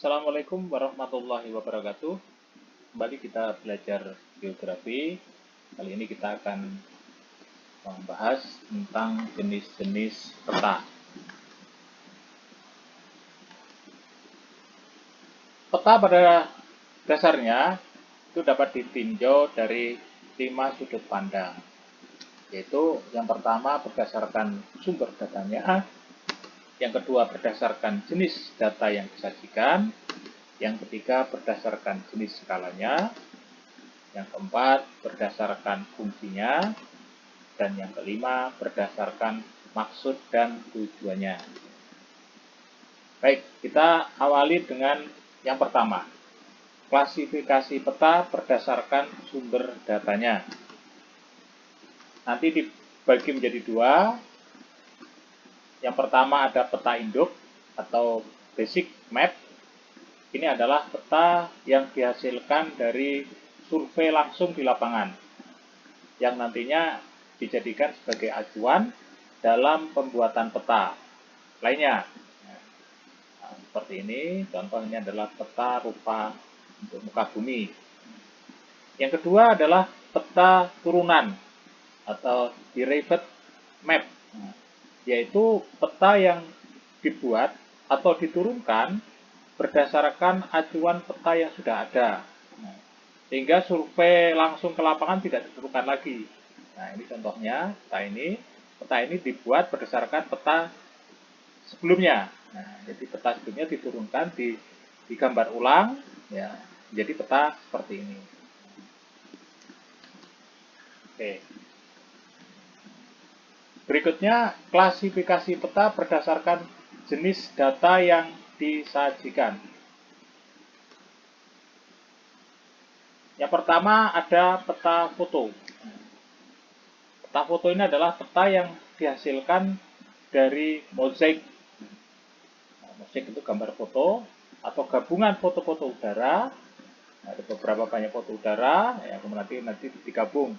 Assalamualaikum warahmatullahi wabarakatuh. Kembali kita belajar geografi. Kali ini kita akan membahas tentang jenis-jenis peta. Peta pada dasarnya itu dapat ditinjau dari 5 sudut pandang, yaitu yang pertama berdasarkan sumber datanya, yang kedua berdasarkan jenis data yang disajikan, yang ketiga berdasarkan jenis skalanya, yang keempat berdasarkan fungsinya, dan yang kelima berdasarkan maksud dan tujuannya. Baik, kita awali dengan yang pertama, klasifikasi peta berdasarkan sumber datanya. Nanti dibagi menjadi dua. Yang pertama ada peta induk atau basic map. Ini adalah peta yang dihasilkan dari survei langsung di lapangan, yang nantinya dijadikan sebagai acuan dalam pembuatan peta lainnya. Nah, seperti ini, contohnya adalah peta rupa untuk muka bumi. Yang kedua adalah peta turunan atau derived map, yaitu peta yang dibuat atau diturunkan berdasarkan acuan peta yang sudah ada, sehingga survei langsung ke lapangan tidak diperlukan lagi. Nah, ini contohnya peta ini dibuat berdasarkan peta sebelumnya. Nah, jadi peta sebelumnya diturunkan, digambar ulang, ya, jadi peta seperti ini. Oke. Berikutnya, klasifikasi peta berdasarkan jenis data yang disajikan. Yang pertama ada peta foto. Peta foto ini adalah peta yang dihasilkan dari mozaik. Mozaik itu gambar foto atau gabungan foto-foto udara. Ada beberapa banyak foto udara, ya, kemudian nanti digabung,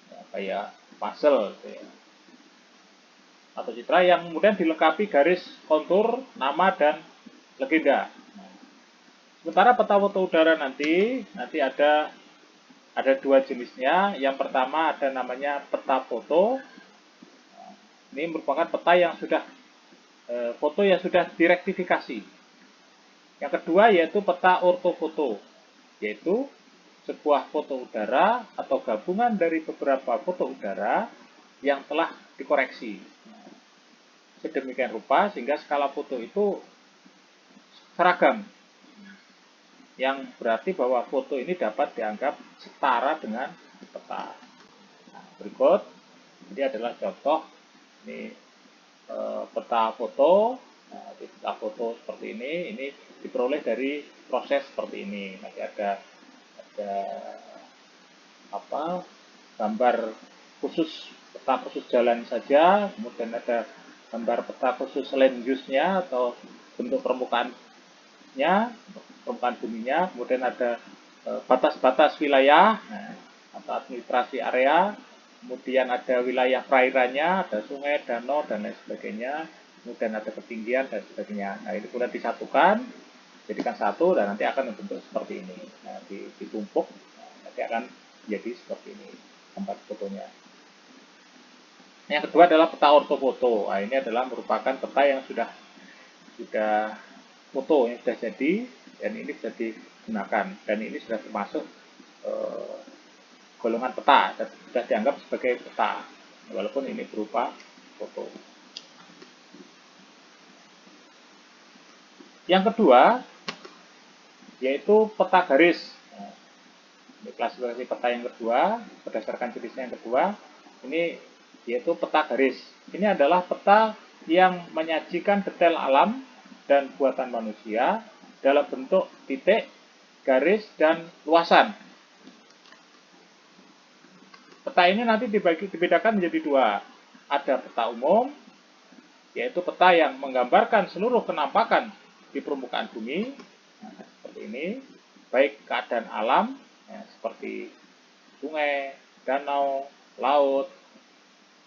ya, kayak puzzle, ya, atau citra yang kemudian dilengkapi garis kontur, nama, dan legenda. Sementara peta foto udara nanti ada dua jenisnya. Yang pertama ada namanya peta foto. Ini merupakan peta yang sudah foto yang sudah direktifikasi. Yang kedua yaitu peta ortofoto, yaitu sebuah foto udara atau gabungan dari beberapa foto udara yang telah dikoreksi sedemikian rupa sehingga skala foto itu seragam, yang berarti bahwa foto ini dapat dianggap setara dengan peta. Nah, berikut ini adalah contoh ini peta foto. Nah, peta foto seperti ini diperoleh dari proses seperti ini. Nanti ada gambar khusus, peta khusus jalan saja, kemudian ada gambar peta khusus land use-nya atau bentuk permukaannya, permukaan buminya, kemudian ada batas-batas wilayah, atau administrasi area, kemudian ada wilayah perairannya, ada sungai, danau, dan lain sebagainya, kemudian ada ketinggian dan sebagainya. Nah, ini kemudian disatukan, jadikan satu, dan nanti akan membentuk seperti ini. Nah, ditumpuk, nanti akan jadi seperti ini gambar fotonya. Yang kedua adalah peta ortofoto. Nah, ini adalah merupakan peta yang sudah foto yang sudah jadi, dan ini bisa digunakan, dan ini sudah termasuk golongan peta dan sudah dianggap sebagai peta walaupun ini berupa foto. Yang kedua yaitu peta garis. Ini klasifikasi peta yang kedua berdasarkan jenisnya yang kedua, ini yaitu peta garis. Ini adalah peta yang menyajikan detail alam dan buatan manusia dalam bentuk titik, garis, dan luasan. Peta ini nanti dibedakan menjadi dua. Ada peta umum, yaitu peta yang menggambarkan seluruh penampakan di permukaan bumi, seperti ini, baik keadaan alam, ya, seperti sungai, danau, laut,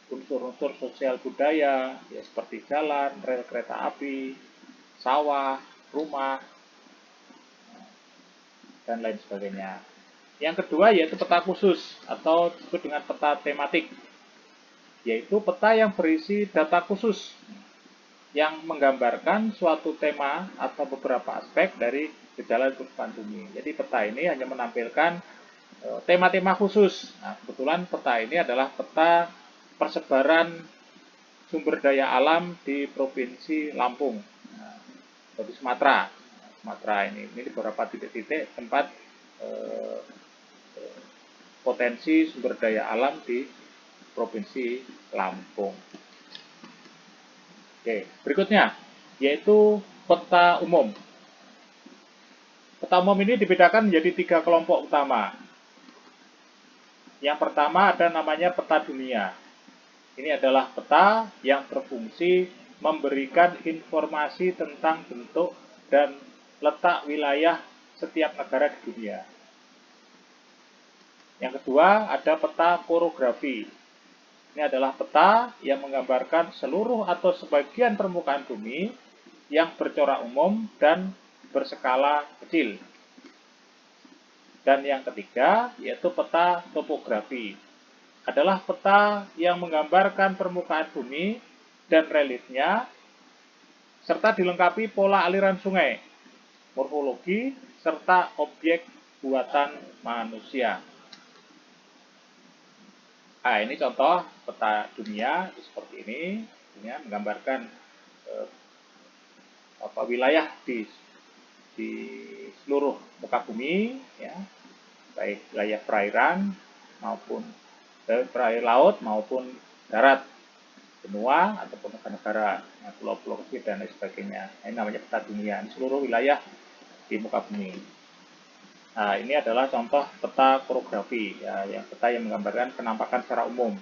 unsur-unsur sosial budaya, ya, seperti jalan, rel kereta api, sawah, rumah, dan lain sebagainya. Yang kedua yaitu peta khusus atau disebut dengan peta tematik, yaitu peta yang berisi data khusus yang menggambarkan suatu tema atau beberapa aspek dari gejala kehidupan bumi. Jadi peta ini hanya menampilkan tema-tema khusus. Nah, kebetulan peta ini adalah peta persebaran sumber daya alam di Provinsi Lampung, di Sumatera. Sumatera ini beberapa titik-titik tempat potensi sumber daya alam di Provinsi Lampung. Oke, berikutnya yaitu peta umum. Peta umum ini dibedakan menjadi 3 kelompok utama. Yang pertama ada namanya peta dunia. Ini adalah peta yang berfungsi memberikan informasi tentang bentuk dan letak wilayah setiap negara di dunia. Yang kedua ada peta korografi. Ini adalah peta yang menggambarkan seluruh atau sebagian permukaan bumi yang bercorak umum dan berskala kecil. Dan yang ketiga yaitu peta topografi. Adalah peta yang menggambarkan permukaan bumi dan reliefnya serta dilengkapi pola aliran sungai, morfologi, serta objek buatan manusia. Nah, ini contoh peta dunia seperti ini, menggambarkan wilayah di seluruh muka bumi, ya, baik wilayah perairan maupun perairan laut maupun darat, benua ataupun negara-negara, pulau-pulau kecil dan lain sebagainya. Ini namanya peta dunia, di seluruh wilayah di muka bumi. Nah, ini adalah contoh peta korografi, ya, yang peta yang menggambarkan penampakan secara umum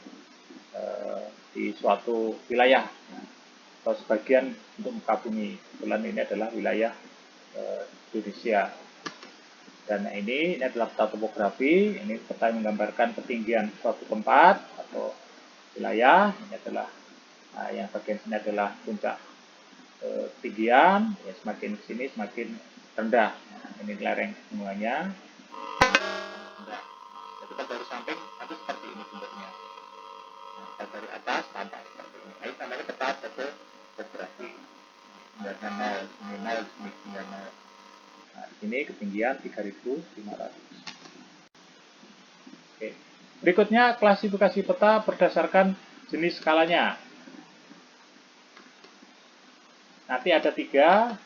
di suatu wilayah atau sebagian untuk muka bumi. Kebetulan ini adalah wilayah Indonesia. Dan ini adalah peta topografi. Ini peta yang menggambarkan ketinggian suatu tempat atau wilayah. Ini adalah yang bagian sini adalah puncak ketinggian. Ya, semakin sini semakin rendah. Ini lereng semuanya. Nah, kita dari samping nanti seperti ini bentuknya. Nah, dari atas tampak seperti ini. Ini namanya peta topografi. Dan minimal demikian. Nah, di sini ketinggian 3.500. Oke. Berikutnya klasifikasi peta berdasarkan jenis skalanya. Nanti ada 3.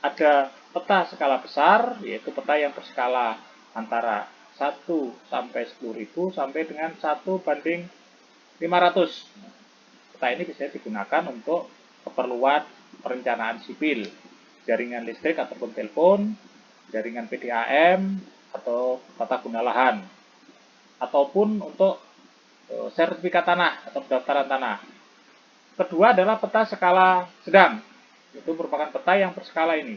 Ada peta skala besar, yaitu peta yang berskala antara 1 sampai 10.000 sampai dengan 1:500. Peta ini bisa digunakan untuk keperluan perencanaan sipil, jaringan listrik ataupun telepon, jaringan PDAM atau tata guna lahan, ataupun untuk sertifikat tanah atau pendaftaran tanah. Kedua adalah peta skala sedang. Itu merupakan peta yang berskala ini.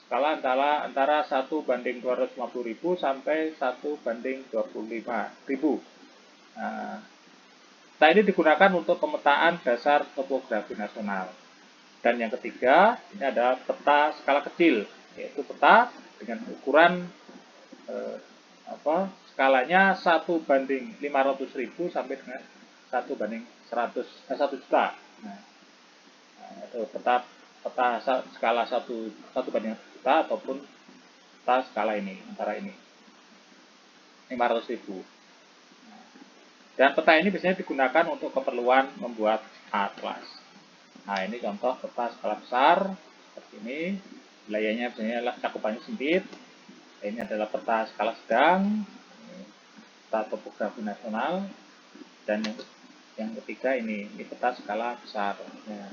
Skala antara 1:250.000 sampai 1:25.000. Nah, peta ini digunakan untuk pemetaan dasar topografi nasional. Dan yang ketiga, ini adalah peta skala kecil, yaitu peta dengan ukuran skalanya 1:500.000 sampai dengan 1 juta. Nah, itu peta skala 1:1 juta ataupun peta skala ini, antara ini 500.000. Dan peta ini biasanya digunakan untuk keperluan membuat atlas. Nah, ini contoh peta skala besar seperti ini. Wilayahnya biasanya cakupannya sempit. Ini adalah peta skala sedang, peta topografi nasional. Dan yang ketiga ini peta skala besar. Ya.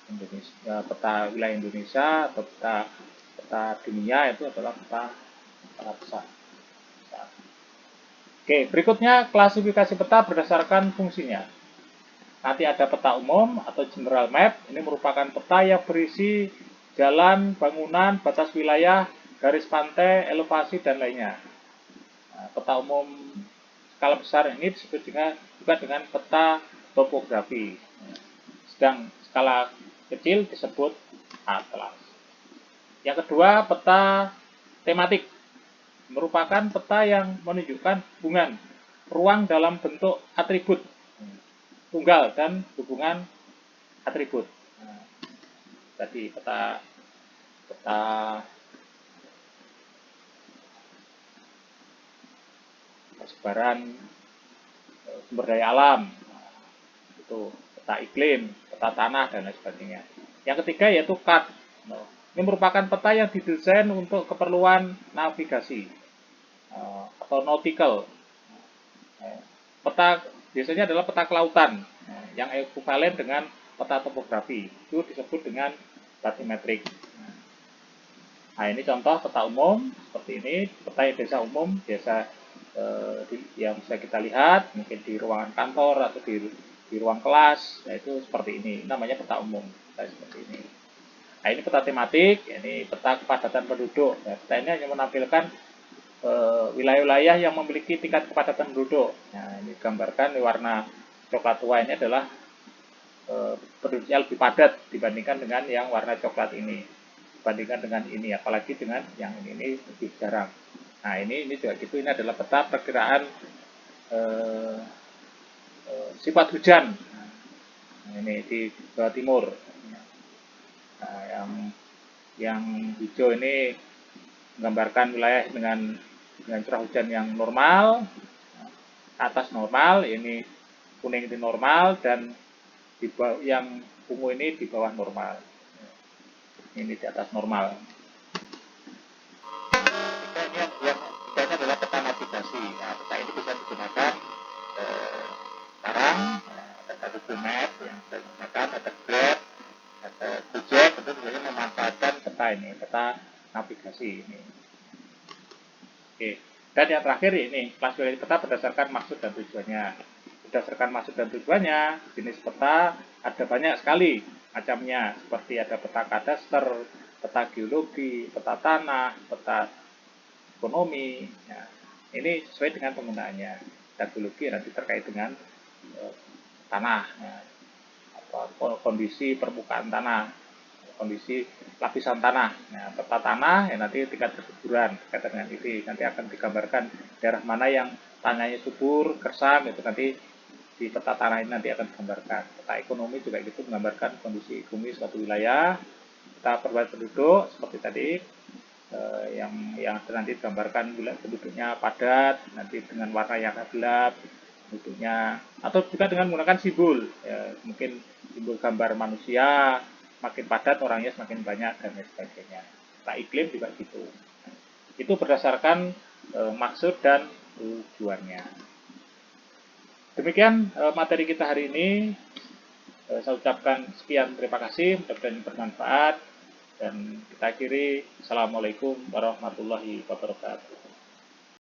Indonesia, peta wilayah Indonesia atau peta dunia itu adalah peta besar. Oke, berikutnya klasifikasi peta berdasarkan fungsinya. Nanti ada peta umum atau general map. Ini merupakan peta yang berisi jalan, bangunan, batas wilayah, garis pantai, elevasi, dan lainnya. Nah, peta umum skala besar ini disebut juga dengan peta topografi. Sedang skala kecil disebut atlas. Yang kedua, peta tematik merupakan peta yang menunjukkan hubungan ruang dalam bentuk atribut tunggal dan hubungan atribut. Nah, tadi peta peta persebaran sumber daya alam, itu peta iklim, peta tanah, dan lain sebagainya. Yang ketiga yaitu CAD. Ini merupakan peta yang didesain untuk keperluan navigasi atau nautical. Peta biasanya adalah peta kelautan yang ekuivalen dengan peta topografi. Itu disebut dengan bathymetric. Nah, ini contoh peta umum seperti ini, peta desa umum biasa yang bisa kita lihat mungkin di ruangan kantor atau di ruang kelas. Nah, itu seperti ini, namanya peta umum seperti ini. Nah, ini peta tematik, ini peta kepadatan penduduk. Nah, peta ini hanya menampilkan wilayah-wilayah yang memiliki tingkat kepadatan penduduk. Nah, ini gambarkan di warna coklat tua ini adalah penduduknya lebih padat dibandingkan dengan yang warna coklat ini. Dibandingkan dengan ini, apalagi dengan yang ini lebih jarang. Nah, ini juga gitu, ini adalah peta perkiraan sifat hujan. Nah, ini di Jawa Timur. Nah, yang hijau ini menggambarkan wilayah dengan curah hujan yang normal, atas normal, ini kuning itu normal, dan di bawah, yang ungu ini di bawah normal. Ini di atas normal. Ini adalah peta navigasi. Nah, peta ini bisa digunakan sekarang, ada Google Maps yang bisa digunakan, ada Grab, ada Gojek, itu biasanya memanfaatkan peta ini, peta navigasi ini. Oke. Dan yang terakhir ini, klasifikasi peta berdasarkan maksud dan tujuannya. Berdasarkan maksud dan tujuannya, jenis peta ada banyak sekali macamnya, seperti ada peta kadaster, peta geologi, peta tanah, peta ekonomi. Nah, ini sesuai dengan penggunaannya. Peta geologi nanti terkait dengan tanah, kondisi permukaan tanah, kondisi lapisan tanah. Nah, peta tanah ya nanti tingkat kesuburan terkait dengan ini, nanti akan digambarkan daerah mana yang tanahnya subur, gersam, itu nanti di peta tanah ini nanti akan digambarkan. Peta ekonomi juga gitu, menggambarkan kondisi ekonomi suatu wilayah. Peta perubahan penduduk seperti tadi, yang nanti digambarkan penduduknya padat, nanti dengan warna yang gelap penduduknya, atau juga dengan menggunakan simbol, ya, mungkin simbol gambar manusia, makin padat orangnya semakin banyak, dan lain sebagainya. Nah, iklim juga gitu. Itu berdasarkan maksud dan tujuannya. Demikian materi kita hari ini. Saya ucapkan sekian, terima kasih, mudah-mudahan bermanfaat, dan kita akhiri. Assalamualaikum warahmatullahi wabarakatuh.